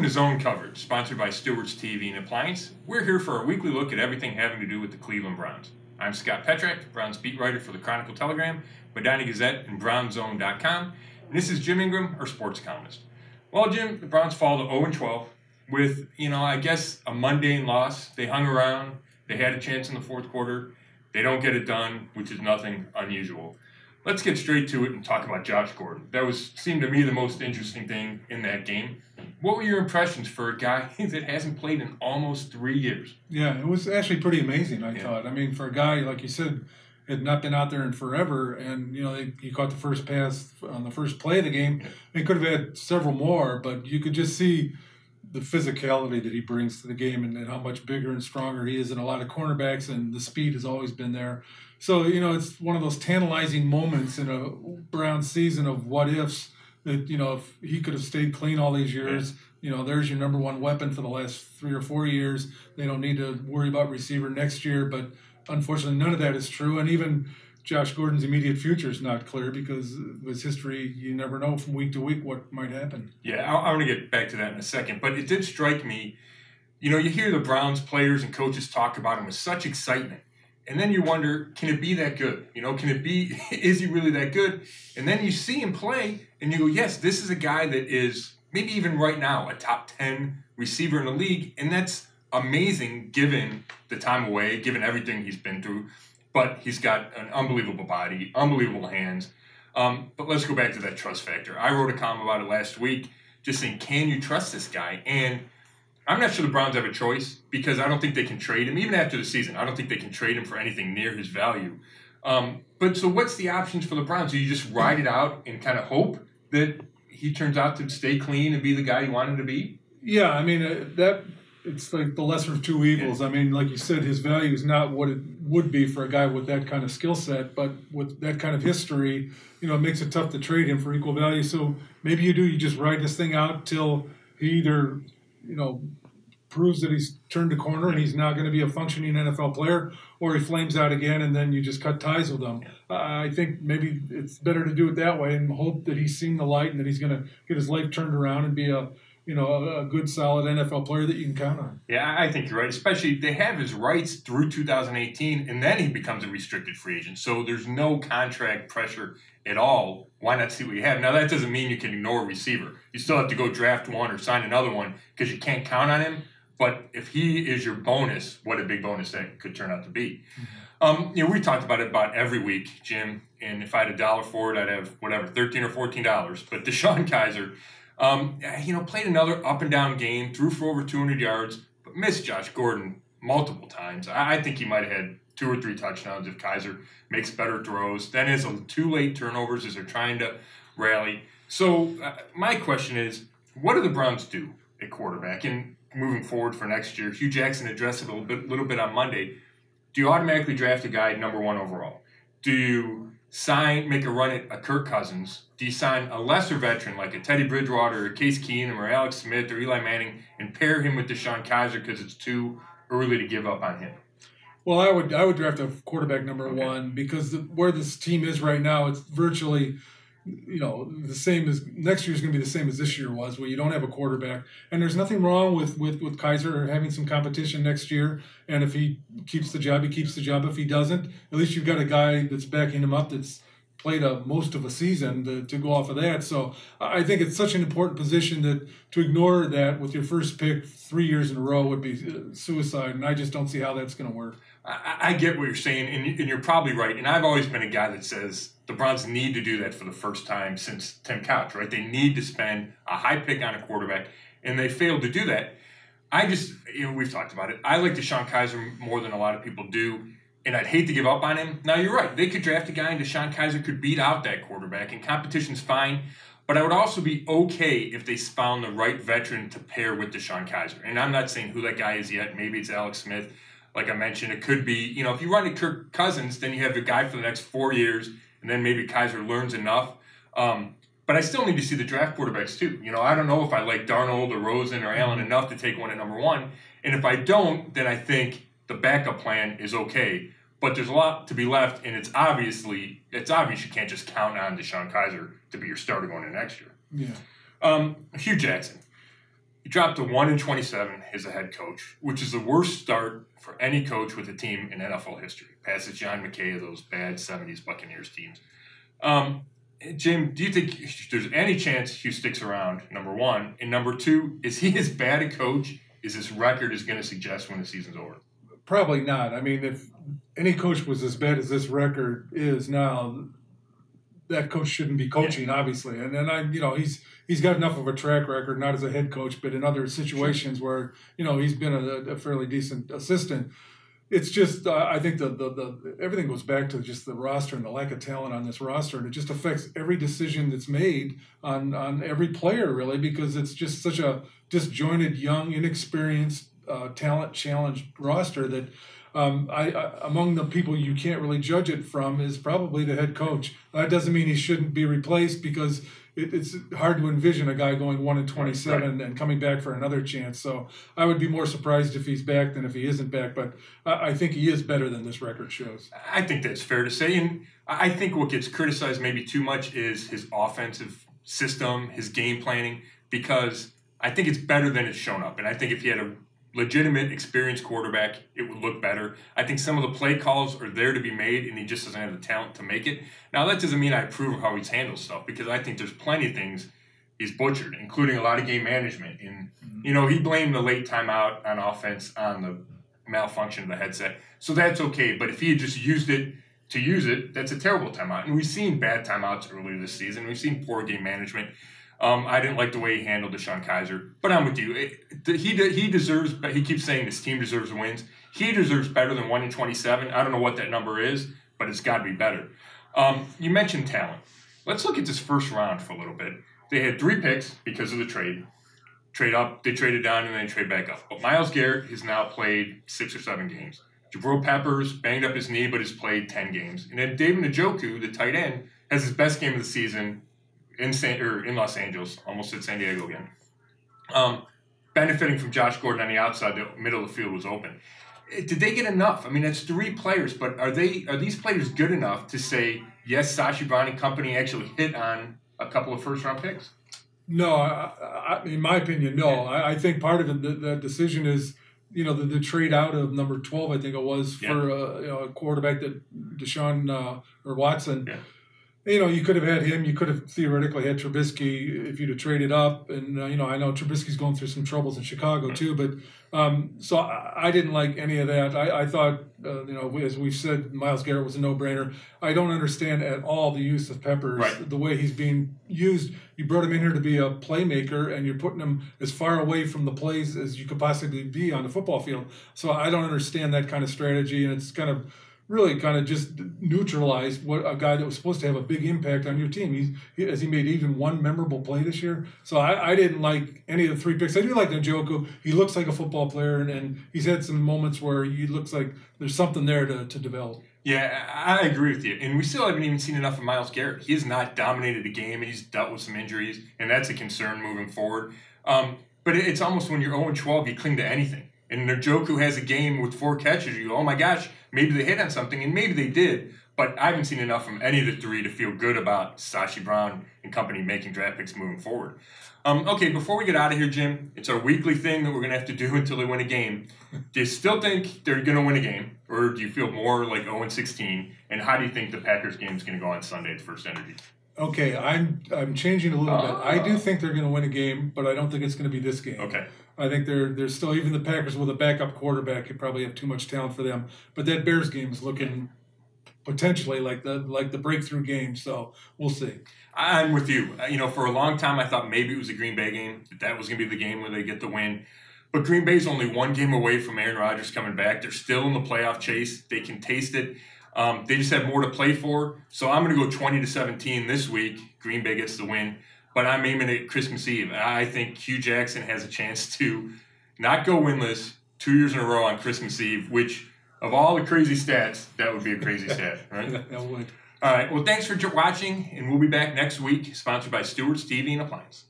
to Zone Coverage, sponsored by Stewart's TV and Appliance. We're here for a weekly look at everything having to do with the Cleveland Browns. I'm Scott Petrak, Browns beat writer for the Chronicle Telegram, Medina Gazette, and BrownZone.com. And this is Jim Ingraham, our sports columnist. Well, Jim, the Browns fall to 0-12 with, I guess a mundane loss. They hung around. They had a chance in the fourth quarter. They don't get it done, which is nothing unusual. Let's get straight to it and talk about Josh Gordon. That seemed to me the most interesting thing in that game. What were your impressions for a guy that hasn't played in almost 3 years? Yeah, it was actually pretty amazing, I thought. I mean, for a guy, like you said, had not been out there in forever, and, he caught the first pass on the first play of the game. He could have had several more, but you could just see the physicality that he brings to the game and how much bigger and stronger he is than a lot of cornerbacks, and the speed has always been there. So, it's one of those tantalizing moments in a Browns season of what-ifs that, if he could have stayed clean all these years, there's your number one weapon for the last 3 or 4 years. They don't need to worry about receiver next year, but unfortunately none of that is true. And even Josh Gordon's immediate future is not clear because of his history. You never know from week to week what might happen. Yeah, I want to get back to that in a second, but it did strike me, you hear the Browns players and coaches talk about him with such excitement. And then you wonder, can it be that good? Is he really that good? And then you see him play, and you go, yes, this is a guy that is maybe even right now a top 10 receiver in the league, and that's amazing given the time away, given everything he's been through. But he's got an unbelievable body, unbelievable hands. But let's go back to that trust factor. I wrote a column about it last week, just saying, can you trust this guy? And I'm not sure the Browns have a choice because I don't think they can trade him. Even after the season, I don't think they can trade him for anything near his value. But so what's the options for the Browns? Do you just ride it out and kind of hope that he turns out to stay clean and be the guy you want him to be? Yeah, I mean, it's like the lesser of two evils. I mean, like you said, his value is not what it would be for a guy with that kind of skill set, but with that kind of history, it makes it tough to trade him for equal value. So maybe you just ride this thing out till he either proves that he's turned a corner and he's now going to be a functioning NFL player, or he flames out again and then you just cut ties with him. I think maybe it's better to do it that way and hope that he's seen the light and that he's going to get his life turned around and be a good, solid NFL player that you can count on. Yeah, I think you're right. Especially they have his rights through 2018, and then he becomes a restricted free agent. So there's no contract pressure at all. Why not see what you have? Now, that doesn't mean you can ignore a receiver. You still have to go draft one or sign another one because you can't count on him. But if he is your bonus, what a big bonus that could turn out to be. We talked about it about every week, Jim. And if I had $1 for it, I'd have whatever, $13 or $14. But DeShone Kizer, played another up and down game, threw for over 200 yards, but missed Josh Gordon multiple times. I think he might have had 2 or 3 touchdowns if Kizer makes better throws. Then has 2 late turnovers as they're trying to rally. So my question is, what do the Browns do at quarterback? And moving forward for next year, Hugh Jackson addressed it a little bit on Monday. Do you automatically draft a guy number 1 overall? Do you make a run at a Kirk Cousins? Do you sign a lesser veteran like a Teddy Bridgewater or Case Keenum or Alex Smith or Eli Manning and pair him with DeShone Kizer because it's too early to give up on him? Well, I would draft a quarterback number 1 because where this team is right now, it's virtually the same as next year's going to be the same as this year was, where you don't have a quarterback. And there's nothing wrong with Kizer having some competition next year. And if he keeps the job, he keeps the job. If he doesn't, at least you've got a guy that's backing him up that's played most of a season to go off of that. So I think it's such an important position that to ignore that with your first pick 3 years in a row would be suicide. And I just don't see how that's going to work. I get what you're saying, and you're probably right. And I've always been a guy that says the Browns need to do that for the first time since Tim Couch, right? They need to spend a high pick on a quarterback, and they failed to do that. We've talked about it. I like DeShone Kizer more than a lot of people do, and I'd hate to give up on him. Now, you're right. They could draft a guy, and DeShone Kizer could beat out that quarterback, and competition's fine. But I would also be okay if they found the right veteran to pair with DeShone Kizer. And I'm not saying who that guy is yet. Maybe it's Alex Smith. Like I mentioned, it could be, if you run to Kirk Cousins, then you have the guy for the next 4 years, and then maybe Kizer learns enough. But I still need to see the draft quarterbacks too. I don't know if I like Darnold or Rosen or Allen enough to take one at number 1. And if I don't, then I think the backup plan is okay. But there's a lot to be left, and it's obvious you can't just count on DeShone Kizer to be your starter going into next year. Yeah. Hugh Jackson. He dropped to 1-27 as a head coach, which is the worst start for any coach with a team in NFL history. Passes John McKay of those bad 70s Buccaneers teams. Jim, do you think there's any chance Hugh sticks around, number one? And number two, is he as bad a coach as his record is going to suggest when the season's over? Probably not. I mean, if any coach was as bad as this record is now, that coach shouldn't be coaching, obviously. And then he's got enough of a track record, not as a head coach, but in other situations where he's been a fairly decent assistant. It's just I think the everything goes back to just the roster and the lack of talent on this roster, and it just affects every decision that's made on every player, really, because it's just such a disjointed, young, inexperienced, talent challenged roster that. Among the people you can't really judge it from is probably the head coach. That doesn't mean he shouldn't be replaced, because it's hard to envision a guy going 1-27 and coming back for another chance. So I would be more surprised if he's back than if he isn't back. But I think he is better than this record shows. I think that's fair to say. And I think what gets criticized maybe too much is his offensive system, his game planning, because I think it's better than it's shown up. And I think if he had a legitimate, experienced quarterback, it would look better. I think some of the play calls are there to be made, and he just doesn't have the talent to make it. Now, that doesn't mean I approve of how he's handled stuff, because I think there's plenty of things he's butchered, including a lot of game management. And, he blamed the late timeout on offense on the malfunction of the headset. So that's okay. But if he had just used it to use it, that's a terrible timeout. And we've seen bad timeouts earlier this season. We've seen poor game management. I didn't like the way he handled Deshaun Kaiser, but I'm with you. He deserves. He keeps saying this team deserves wins. He deserves better than 1-27. I don't know what that number is, but it's got to be better. You mentioned talent. Let's look at this first round for a little bit. They had 3 picks because of the trade. Trade up, they traded down, and then trade back up. But Myles Garrett has now played 6 or 7 games. Jabril Peppers banged up his knee, but has played 10 games. And then David Njoku, the tight end, has his best game of the season in Los Angeles, almost at San Diego again. Benefiting from Josh Gordon on the outside, the middle of the field was open. Did they get enough? I mean, that's 3 players, but are these players good enough to say, yes, Sashi Brown and company actually hit on a couple of first-round picks? No, in my opinion, no. Yeah. I think part of the decision is, the trade out of number 12, I think it was, for a quarterback that Deshaun or Watson. Yeah. You could have had him. You could have theoretically had Trubisky if you'd have traded up. And, I know Trubisky's going through some troubles in Chicago too. But so I didn't like any of that. I thought, as we've said, Myles Garrett was a no-brainer. I don't understand at all the use of Peppers, the way he's being used. You brought him in here to be a playmaker, and you're putting him as far away from the plays as you could possibly be on the football field. So I don't understand that kind of strategy, and it's really kind of just neutralized what a guy that was supposed to have a big impact on your team. Has he made even one memorable play this year? So I didn't like any of the 3 picks. I do like Njoku. He looks like a football player, and he's had some moments where he looks like there's something there to develop. Yeah, I agree with you. And we still haven't even seen enough of Myles Garrett. He has not dominated a game, and he's dealt with some injuries, and that's a concern moving forward. But it's almost when you're 0-12, you cling to anything. And Njoku has a game with 4 catches. You go, oh my gosh, maybe they hit on something, and maybe they did. But I haven't seen enough from any of the 3 to feel good about Sashi Brown and company making draft picks moving forward. Okay, before we get out of here, Jim, it's our weekly thing that we're going to have to do until they win a game. Do you still think they're going to win a game, or do you feel more like 0-16? And how do you think the Packers game is going to go on Sunday at First Energy? Okay, I'm changing a little bit. I do think they're going to win a game, but I don't think it's going to be this game. Okay. I think they're still, even the Packers with a backup quarterback could probably have too much talent for them. But that Bears game is looking potentially like the breakthrough game, so we'll see. I'm with you. For a long time I thought maybe it was a Green Bay game, that was going to be the game where they get the win. But Green Bay's only 1 game away from Aaron Rodgers coming back. They're still in the playoff chase. They can taste it. They just have more to play for. So I'm going to go 20-17 this week. Green Bay gets the win. But I'm aiming at Christmas Eve. I think Hugh Jackson has a chance to not go winless 2 years in a row on Christmas Eve, which, of all the crazy stats, that would be a crazy stat, right? That would. All right. Well, thanks for watching, and we'll be back next week, sponsored by Stewart's TV and Appliance.